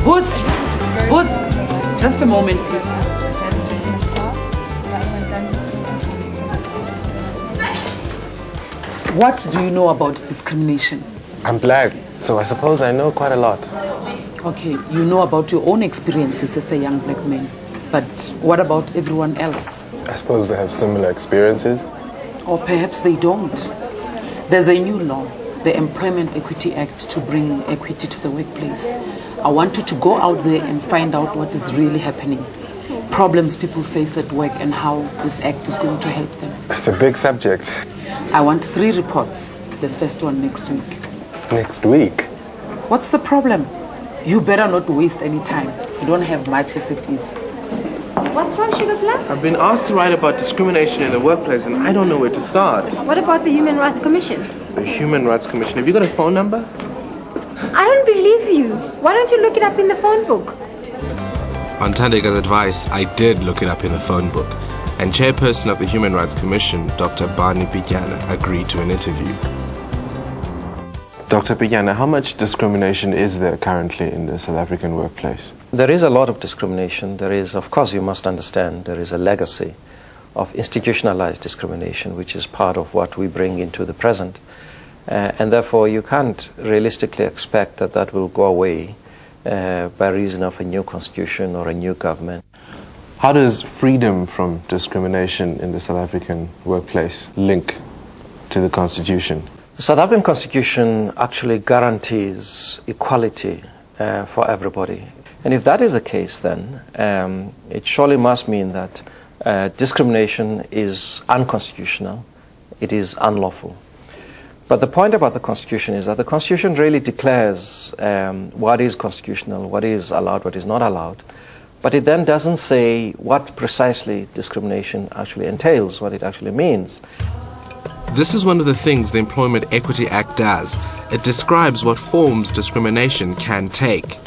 Who's? Just a moment, please. What do you know about discrimination? I'm black, so I suppose I know quite a lot. Okay, you know about your own experiences as a young black man. But what about everyone else? I suppose they have similar experiences. Or perhaps they don't. There's a new law, the Employment Equity Act, to bring equity to the workplace. I want you to go out there and find out what is really happening. Problems people face at work and how this act is going to help them. It's a big subject. I want 3 reports. The first one next week. Next week? What's the problem? You better not waste any time. You don't have much as it is. What's wrong, Sugar Plum? I've been asked to write about discrimination in the workplace and I don't know where to start. What about the Human Rights Commission? The Human Rights Commission. Have you got a phone number? I don't believe you. Why don't you look it up in the phone book? On Tandeka's advice, I did look it up in the phone book, and chairperson of the Human Rights Commission, Dr. Barney Pityana, agreed to an interview. Dr. Pityana, how much discrimination is there currently in the South African workplace? There is a lot of discrimination. There is, of course, you must understand, there is a legacy of institutionalized discrimination, which is part of what we bring into the present. And therefore, you can't realistically expect that that will go away by reason of a new constitution or a new government. How does freedom from discrimination in the South African workplace link to the Constitution? The South African Constitution actually guarantees equality for everybody. And if that is the case, then it surely must mean that discrimination is unconstitutional, it is unlawful. But the point about the Constitution is that the Constitution really declares what is constitutional, what is allowed, what is not allowed. But it then doesn't say what precisely discrimination actually entails, what it actually means. This is one of the things the Employment Equity Act does. It describes what forms discrimination can take.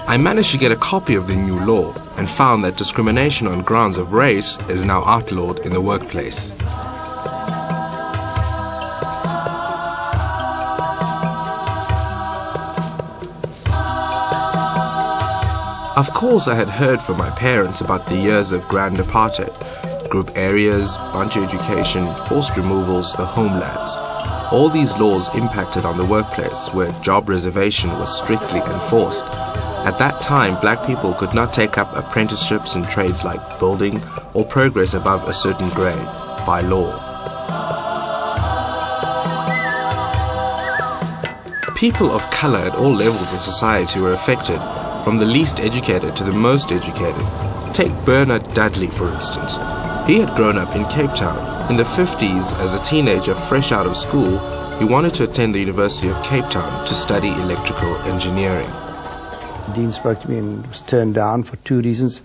I managed to get a copy of the new law and found that discrimination on grounds of race is now outlawed in the workplace. Of course, I had heard from my parents about the years of grand apartheid, group areas, Bantu education, forced removals, the homelands. All these laws impacted on the workplace where job reservation was strictly enforced. At that time, black people could not take up apprenticeships in trades like building or progress above a certain grade by law. People of color at all levels of society were affected, from the least educated to the most educated. Take Bernard Dudley, for instance. He had grown up in Cape Town. In the 50s, as a teenager fresh out of school, he wanted to attend the University of Cape Town to study electrical engineering. The dean spoke to me and was turned down for 2 reasons.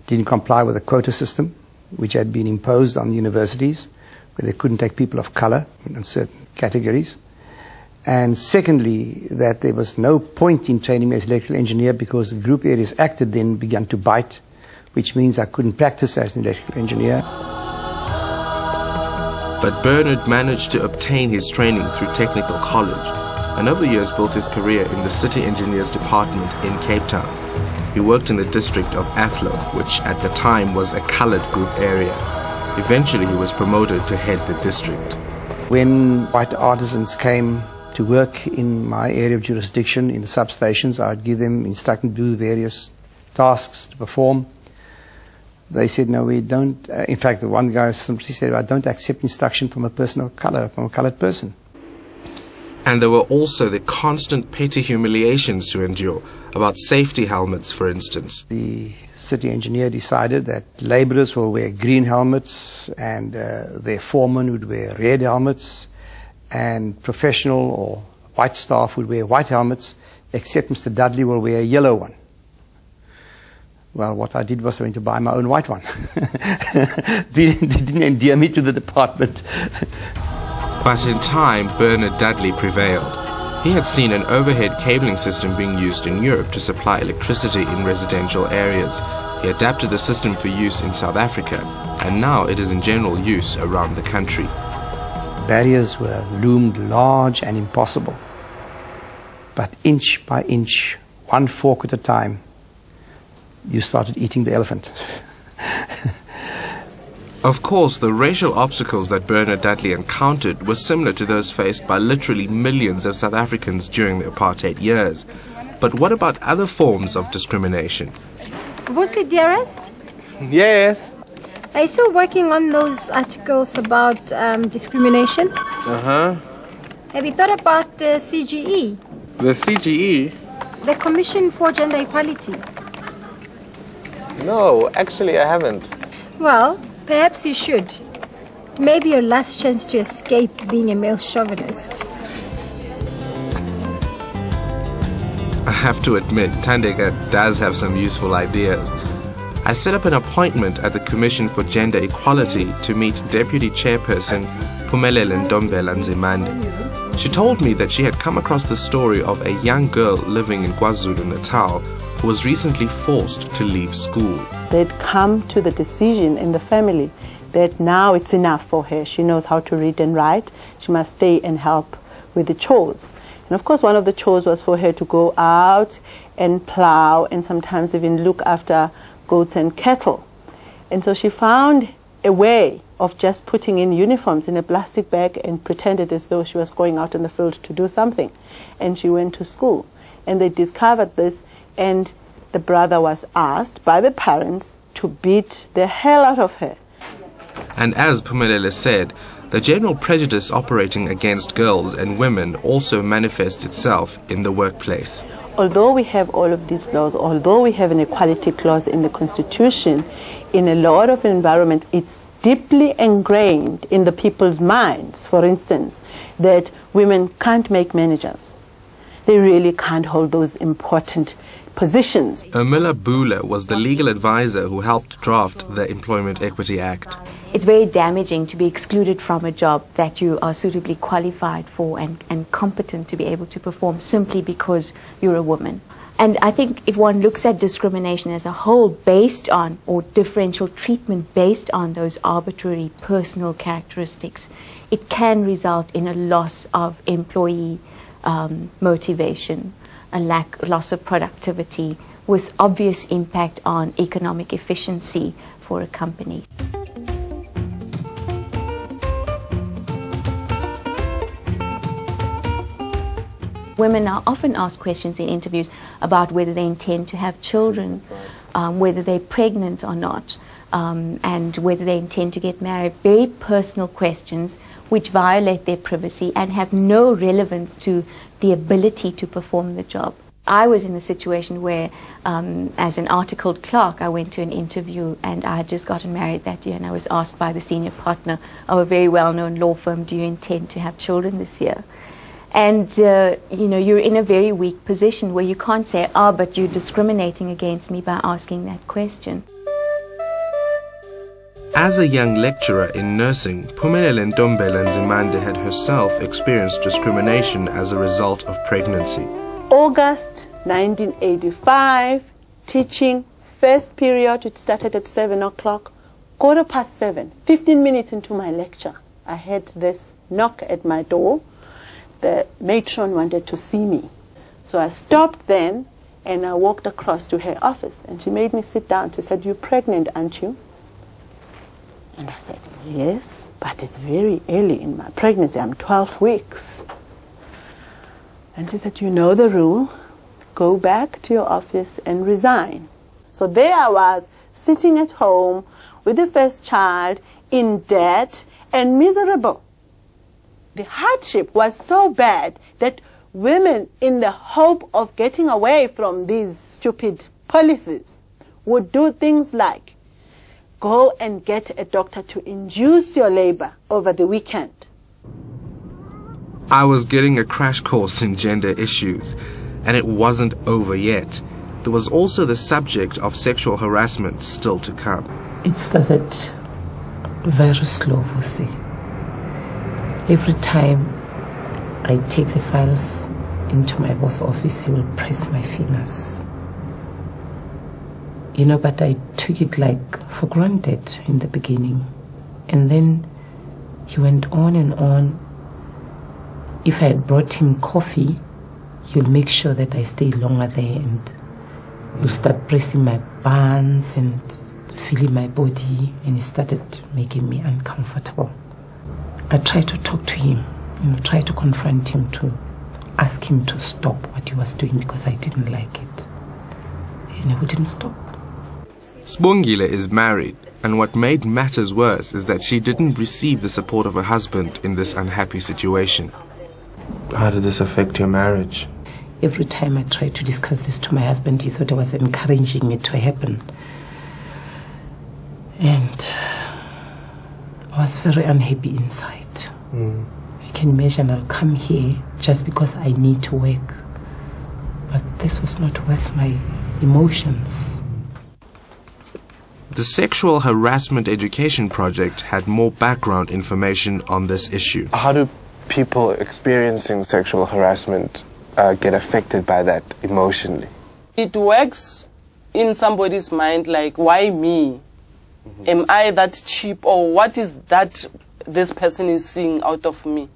Didn't comply with the quota system, which had been imposed on universities, where they couldn't take people of color in certain categories. And secondly, that there was no point in training me as an electrical engineer because the Group Areas Act then began to bite, which means I couldn't practice as an electrical engineer. But Bernard managed to obtain his training through technical college, and over the years built his career in the City Engineers Department in Cape Town. He worked in the district of Athlone, which at the time was a colored group area. Eventually he was promoted to head the district. When white artisans came to work in my area of jurisdiction in the substations, I'd give them instruction to do various tasks to perform. They said, no, we don't. In fact, the one guy simply said, I don't accept instruction from a person of color, from a colored person. And there were also the constant petty humiliations to endure, about safety helmets, for instance. The city engineer decided that laborers will wear green helmets and their foreman would wear red helmets, and professional or white staff would wear white helmets, except Mr. Dudley will wear a yellow one. Well, what I did was I went to buy my own white one. They didn't endear me to the department. But in time, Bernard Dudley prevailed. He had seen an overhead cabling system being used in Europe to supply electricity in residential areas. He adapted the system for use in South Africa, and now it is in general use around the country. Barriers were loomed large and impossible. But inch by inch, one fork at a time, you started eating the elephant. Of course, the racial obstacles that Bernard Dudley encountered were similar to those faced by literally millions of South Africans during the apartheid years. But what about other forms of discrimination? Busi, dearest, Yes. are you still working on those articles about discrimination? Uh-huh. Have you thought about the CGE, The CGE? the Commission for Gender Equality? No, actually I haven't. Well, perhaps you should. Maybe your last chance to escape being a male chauvinist. I have to admit, Thandeka does have some useful ideas. I set up an appointment at the Commission for Gender Equality to meet Deputy Chairperson Phumelele Ntombela Nzimande. She told me that she had come across the story of a young girl living in KwaZulu-Natal who was recently forced to leave school. They'd come to the decision in the family that now it's enough for her. She knows how to read and write. She must stay and help with the chores. And of course, one of the chores was for her to go out and plow and sometimes even look after goats and cattle. And so she found a way of just putting in uniforms in a plastic bag and pretended as though she was going out in the field to do something. And she went to school. And they discovered this, and the brother was asked by the parents to beat the hell out of her. And as Phumelele said, the general prejudice operating against girls and women also manifests itself in the workplace. Although we have all of these laws, although we have an equality clause in the Constitution, in a lot of environments it's deeply ingrained in the people's minds, for instance, that women can't make managers. They really can't hold those important positions. Ermila Bula was the legal advisor who helped draft the Employment Equity Act. It's very damaging to be excluded from a job that you are suitably qualified for and competent to be able to perform simply because you're a woman. And I think if one looks at discrimination as a whole based on, or differential treatment based on those arbitrary personal characteristics, it can result in a loss of employee motivation, a loss of productivity, with obvious impact on economic efficiency for a company. Women are often asked questions in interviews about whether they intend to have children, whether they're pregnant or not, and whether they intend to get married. Very personal questions which violate their privacy and have no relevance to the ability to perform the job. I was in a situation where, as an articled clerk, I went to an interview and I had just gotten married that year, and I was asked by the senior partner of a very well-known law firm, do you intend to have children this year? And, you're in a very weak position where you can't say, but you're discriminating against me by asking that question. As a young lecturer in nursing, Phumelele Ntombela Nzimande had herself experienced discrimination as a result of pregnancy. August 1985, teaching, first period, it started at 7 o'clock, 7:15, 15 minutes into my lecture, I had this knock at my door. The matron wanted to see me. So I stopped then and I walked across to her office and she made me sit down. She said, "You're pregnant, aren't you?" And I said, "Yes, but it's very early in my pregnancy. I'm 12 weeks. And she said, "You know the rule. Go back to your office and resign." So there I was, sitting at home with the first child, in debt and miserable. The hardship was so bad that women, in the hope of getting away from these stupid policies, would do things like go and get a doctor to induce your labor over the weekend. I was getting a crash course in gender issues, and it wasn't over yet. There was also the subject of sexual harassment still to come. It started very slow, Vusi. Every time I take the files into my boss' office, he will press my fingers. But I took it for granted in the beginning. And then he went on and on. If I had brought him coffee, he would make sure that I stayed longer there. And He would start pressing my buns and feeling my body, and it started making me uncomfortable. I tried to talk to him, try to confront him, to ask him to stop what he was doing because I didn't like it. And he wouldn't stop. Sbongile is married, and what made matters worse is that she didn't receive the support of her husband in this unhappy situation. How did this affect your marriage? Every time I tried to discuss this to my husband, he thought I was encouraging it to happen. And I was very unhappy inside. You can imagine I'll come here just because I need to work. But this was not worth my emotions. The Sexual Harassment Education Project had more background information on this issue. How do people experiencing sexual harassment get affected by that emotionally? It works in somebody's mind like, why me? Am I that cheap, or what is that this person is seeing out of me?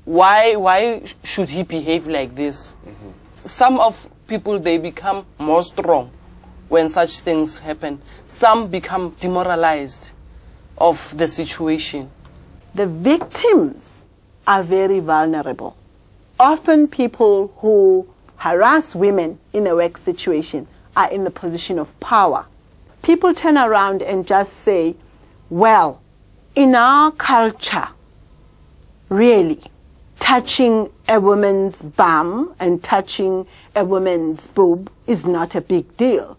Why should he behave like this? Some of people, they become more strong when such things happen. Some become demoralized of the situation. The victims are very vulnerable. Often people who harass women in a work situation are in the position of power. People turn around and just say, well, in our culture, really, touching a woman's bum and touching a woman's boob is not a big deal.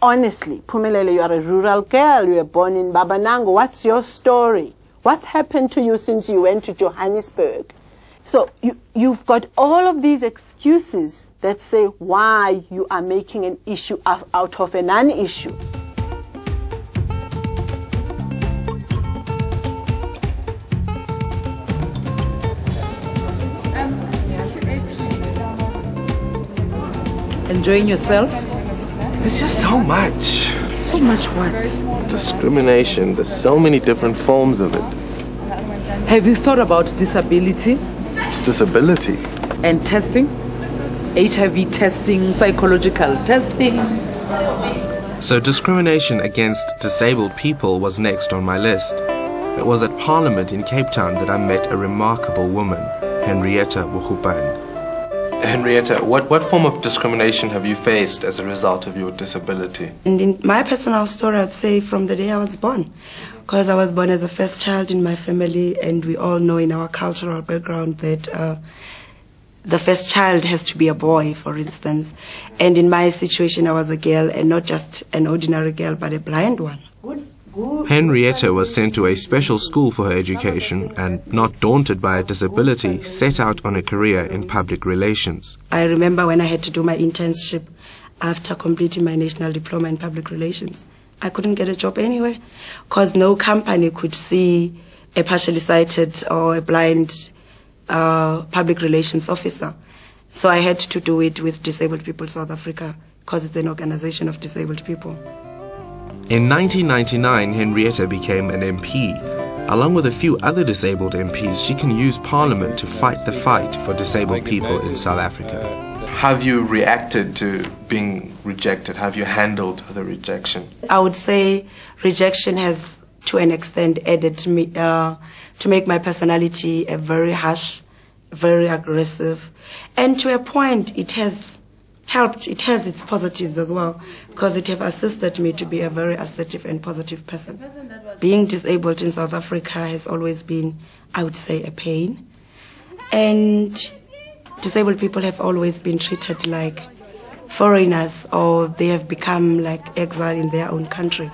Honestly, Pumelele, you are a rural girl, you were born in Babanango. What's your story? What's happened to you since you went to Johannesburg? So you've got all of these excuses that say why you are making an issue out of a non-issue. Enjoying yourself? It's just so much. So much what? Discrimination. There's so many different forms of it. Have you thought about disability? Disability? And testing? HIV testing, psychological testing? So discrimination against disabled people was next on my list. It was at Parliament in Cape Town that I met a remarkable woman, Henrietta Buchupan. Henrietta, what form of discrimination have you faced as a result of your disability? And in my personal story, I'd say from the day I was born, because I was born as a first child in my family, and we all know in our cultural background that the first child has to be a boy, for instance. And in my situation, I was a girl, and not just an ordinary girl, but a blind one. Henrietta was sent to a special school for her education and, not daunted by a disability, set out on a career in public relations. I remember when I had to do my internship after completing my national diploma in public relations. I couldn't get a job anywhere because no company could see a partially sighted or a blind public relations officer. So I had to do it with Disabled People South Africa because it's an organization of disabled people. In 1999, Henrietta became an MP. Along with a few other disabled MPs, she can use Parliament to fight the fight for disabled people in South Africa. Have you reacted to being rejected? Have you handled the rejection? I would say rejection has, to an extent, added to me, to make my personality a very harsh, very aggressive. And to a point, it has helped. It has its positives as well, because it has assisted me to be a very assertive and positive person. Being disabled in South Africa has always been, I would say, a pain. And disabled people have always been treated like foreigners, or they have become like exile in their own country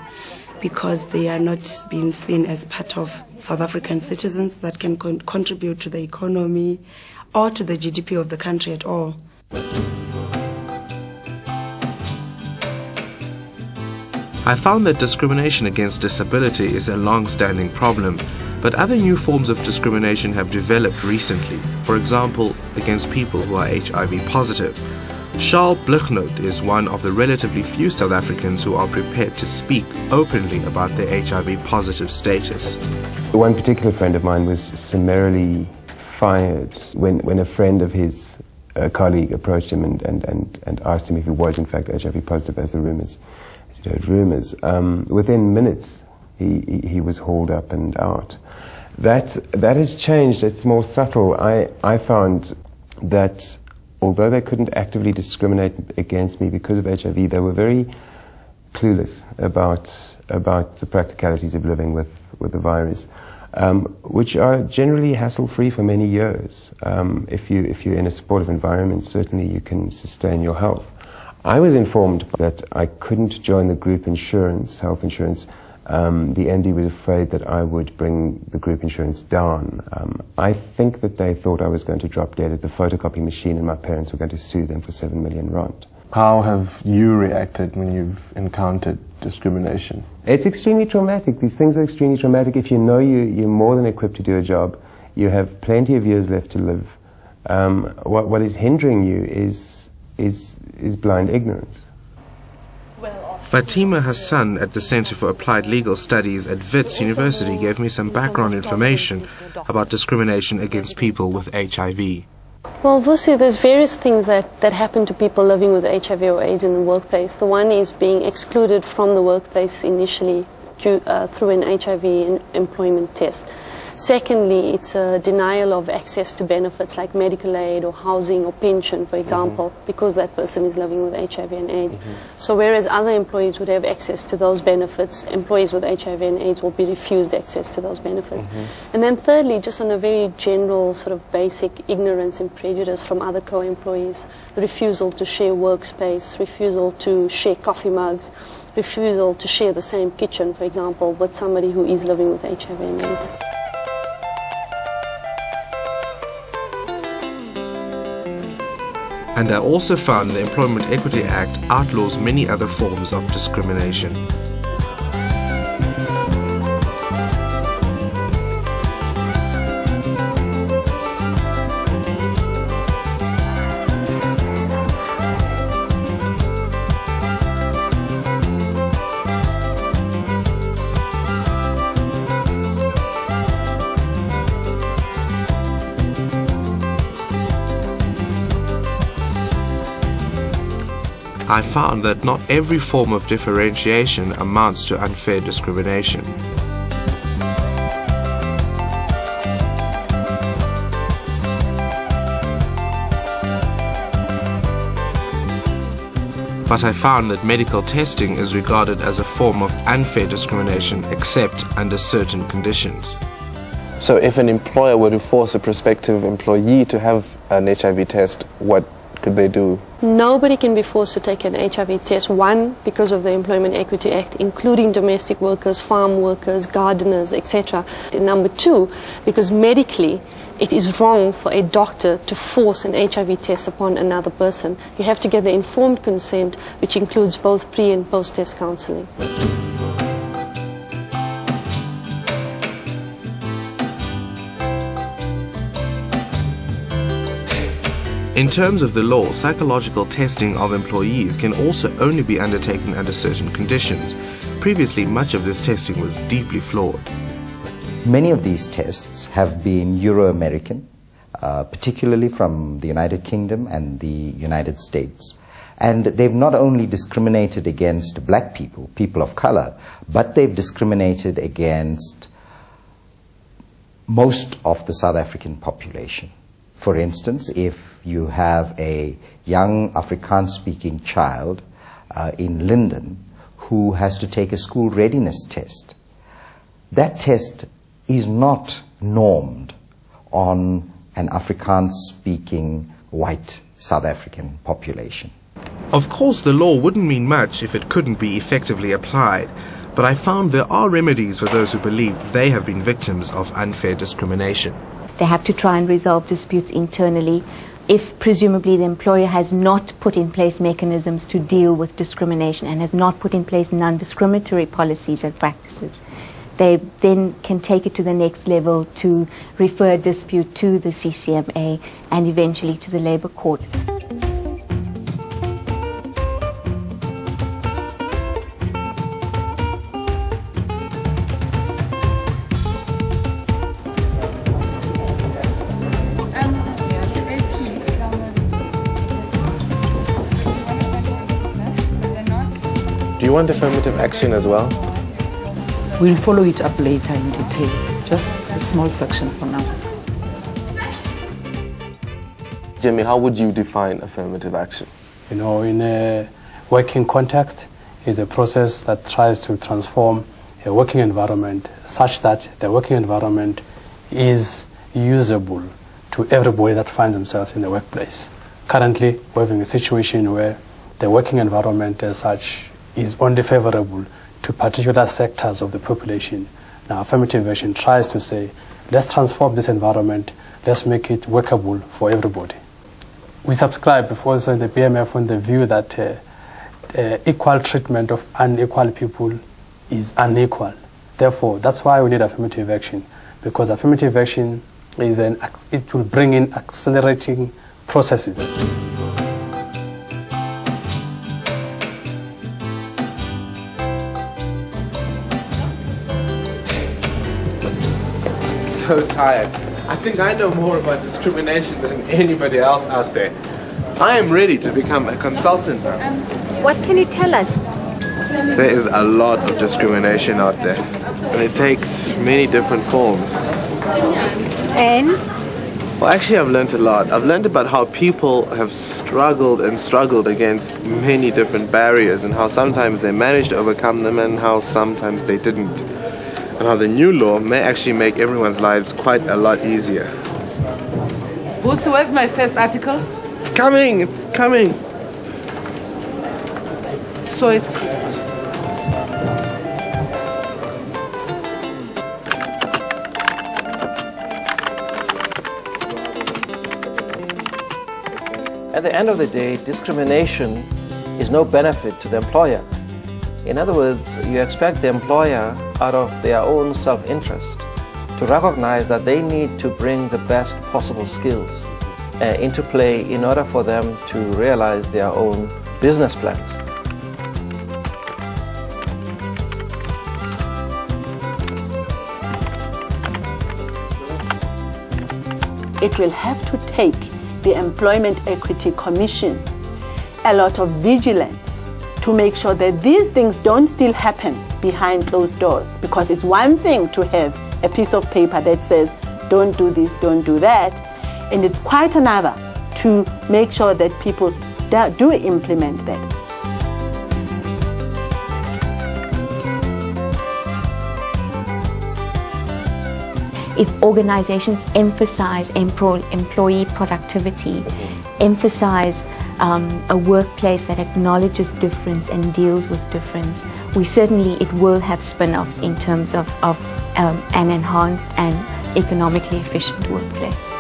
because they are not being seen as part of South African citizens that can contribute to the economy or to the GDP of the country at all. I found that discrimination against disability is a long-standing problem, but other new forms of discrimination have developed recently, for example, against people who are HIV positive. Charles Blichnout is one of the relatively few South Africans who are prepared to speak openly about their HIV positive status. One particular friend of mine was summarily fired when a friend of his a colleague approached him and asked him if he was in fact HIV positive, as the rumors, as he heard rumors. Within minutes, he was hauled up and out. That has changed. It's more subtle. I found that although they couldn't actively discriminate against me because of HIV, they were very clueless about the practicalities of living with the virus, which are generally hassle-free for many years. If you're in a supportive environment, certainly you can sustain your health. I was informed that I couldn't join the group insurance, health insurance. The MD was afraid that I would bring the group insurance down. I think that they thought I was going to drop dead at the photocopy machine and my parents were going to sue them for 7 million rand. How have you reacted when you've encountered discrimination? It's extremely traumatic. These things are extremely traumatic. If you know you're more than equipped to do a job, you have plenty of years left to live. What is hindering you is blind ignorance. Fatima Hassan at the Center for Applied Legal Studies at Wits University gave me some background information about discrimination against people with HIV. Well, Vusi, there's various things that happen to people living with HIV or AIDS in the workplace. The one is being excluded from the workplace initially through an HIV employment test. Secondly, it's a denial of access to benefits like medical aid or housing or pension, for example, because that person is living with HIV and AIDS. So whereas other employees would have access to those benefits, employees with HIV and AIDS will be refused access to those benefits. And then thirdly, just on a very general sort of basic ignorance and prejudice from other co-employees, the refusal to share workspace, refusal to share coffee mugs, refusal to share the same kitchen, for example, with somebody who is living with HIV and AIDS. And I also found the Employment Equity Act outlaws many other forms of discrimination. I found that not every form of differentiation amounts to unfair discrimination. But I found that medical testing is regarded as a form of unfair discrimination except under certain conditions. So if an employer were to force a prospective employee to have an HIV test, what could they do? Nobody can be forced to take an HIV test, one, because of the Employment Equity Act, including domestic workers, farm workers, gardeners, etc. And number two, because medically it is wrong for a doctor to force an HIV test upon another person. You have to get the informed consent, which includes both pre- and post-test counseling. In terms of the law, psychological testing of employees can also only be undertaken under certain conditions. Previously, much of this testing was deeply flawed. Many of these tests have been Euro-American, particularly from the United Kingdom and the United States. And they've not only discriminated against black people, people of color, but they've discriminated against most of the South African population. For instance, if you have a young Afrikaans-speaking child in Linden who has to take a school readiness test, that test is not normed on an Afrikaans-speaking white South African population. Of course, the law wouldn't mean much if it couldn't be effectively applied, but I found there are remedies for those who believe they have been victims of unfair discrimination. They have to try and resolve disputes internally if presumably the employer has not put in place mechanisms to deal with discrimination and has not put in place non-discriminatory policies and practices. They then can take it to the next level to refer a dispute to the CCMA and eventually to the Labour Court. Do you want affirmative action as well? We'll follow it up later in detail. Just a small section for now. Jimmy, how would you define affirmative action? You know, in a working context, it's a process that tries to transform a working environment such that the working environment is usable to everybody that finds themselves in the workplace. Currently, we're having a situation where the working environment as such is only favorable to particular sectors of the population. Now, affirmative action tries to say, let's transform this environment, let's make it workable for everybody. We subscribe also in the BMF on the view that equal treatment of unequal people is unequal. Therefore, that's why we need affirmative action, because affirmative action it will bring in accelerating processes. So tired. I think I know more about discrimination than anybody else out there. I am ready to become a consultant now. What can you tell us? There is a lot of discrimination out there, and it takes many different forms. And? Well, actually, I've learned a lot. I've learned about how people have struggled and struggled against many different barriers, and how sometimes they managed to overcome them and how sometimes they didn't. And how the new law may actually make everyone's lives quite a lot easier. Boots, where's my first article? It's coming, it's coming. So it's Christmas. At the end of the day, discrimination is no benefit to the employer. In other words, you expect the employer, out of their own self-interest, to recognize that they need to bring the best possible skills into play in order for them to realize their own business plans. It will have to take the Employment Equity Commission a lot of vigilance to make sure that these things don't still happen behind closed doors, because it's one thing to have a piece of paper that says don't do this, don't do that, and it's quite another to make sure that people do implement that. If organizations emphasize employee productivity, emphasize a workplace that acknowledges difference and deals with difference, it will have spin-offs in terms of an enhanced and economically efficient workplace.